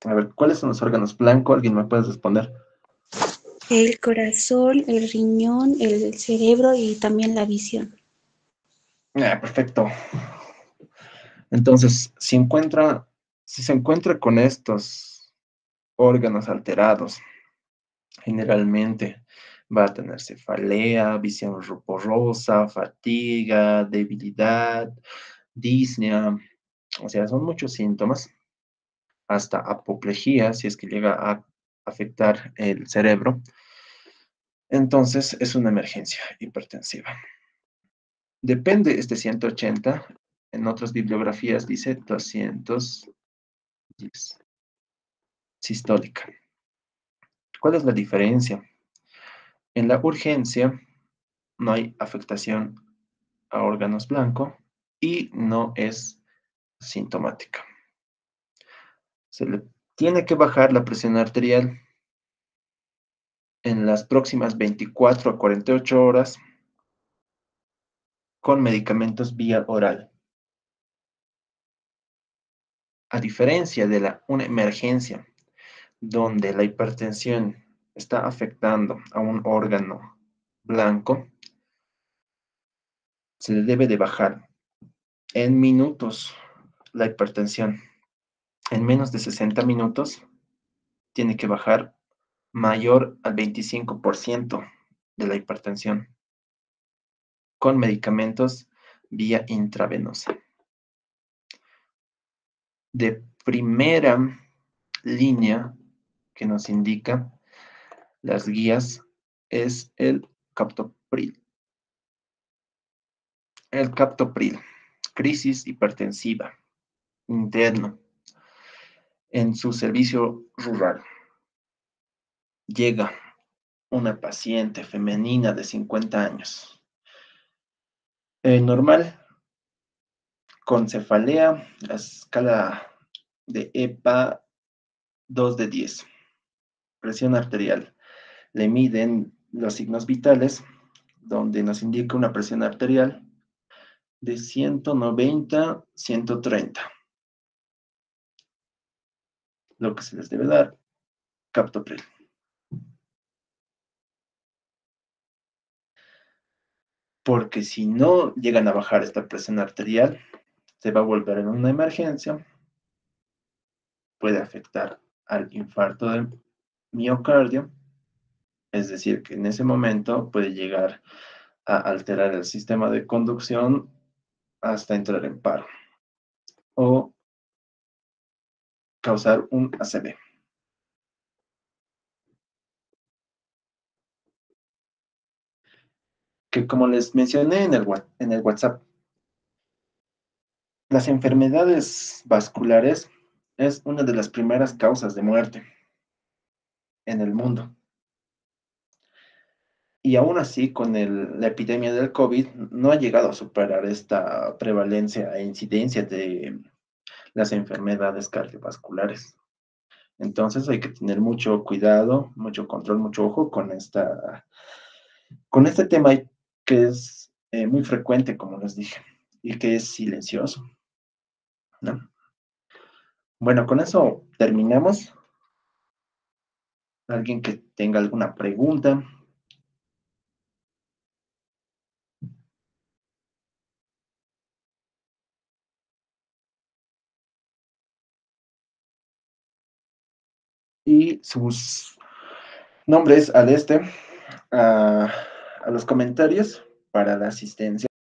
A ver, ¿cuáles son los órganos blancos? ¿Alguien me puede responder? El corazón, el riñón, el cerebro y también la visión. Perfecto. Entonces, si se encuentra con estos órganos alterados, generalmente va a tener cefalea, visión borrosa, fatiga, debilidad, disnea, o sea, son muchos síntomas, hasta apoplejía, si es que llega a afectar el cerebro. Entonces, es una emergencia hipertensiva. Depende este 180, en otras bibliografías dice 210 sistólica. ¿Cuál es la diferencia? En la urgencia no hay afectación a órganos blancos y no es sintomática. Se le tiene que bajar la presión arterial en las próximas 24 a 48 horas con medicamentos vía oral. A diferencia de una emergencia donde la hipertensión está afectando a un órgano blanco, se le debe de bajar en minutos la hipertensión. En menos de 60 minutos tiene que bajar mayor al 25% de la hipertensión con medicamentos vía intravenosa. De primera línea que nos indica las guías es el captopril. El captopril, crisis hipertensiva interno en su servicio rural. Llega una paciente femenina de 50 años, normal, con cefalea, la escala de EPA 2 de 10, presión arterial. Le miden los signos vitales, donde nos indica una presión arterial de 190-130. Lo que se les debe dar, captopril. Porque si no llegan a bajar esta presión arterial, se va a volver en una emergencia, puede afectar al infarto del miocardio, es decir, que en ese momento puede llegar a alterar el sistema de conducción hasta entrar en paro o causar un ACV. Que como les mencioné en el WhatsApp, las enfermedades vasculares es una de las primeras causas de muerte en el mundo. Y aún así, con la epidemia del COVID, no ha llegado a superar esta prevalencia e incidencia de las enfermedades cardiovasculares. Entonces hay que tener mucho cuidado, mucho control, mucho ojo con este tema que es muy frecuente, como les dije, y que es silencioso, ¿no? Bueno, con eso terminamos. ¿Alguien que tenga alguna pregunta? Y sus nombres al a los comentarios para la asistencia.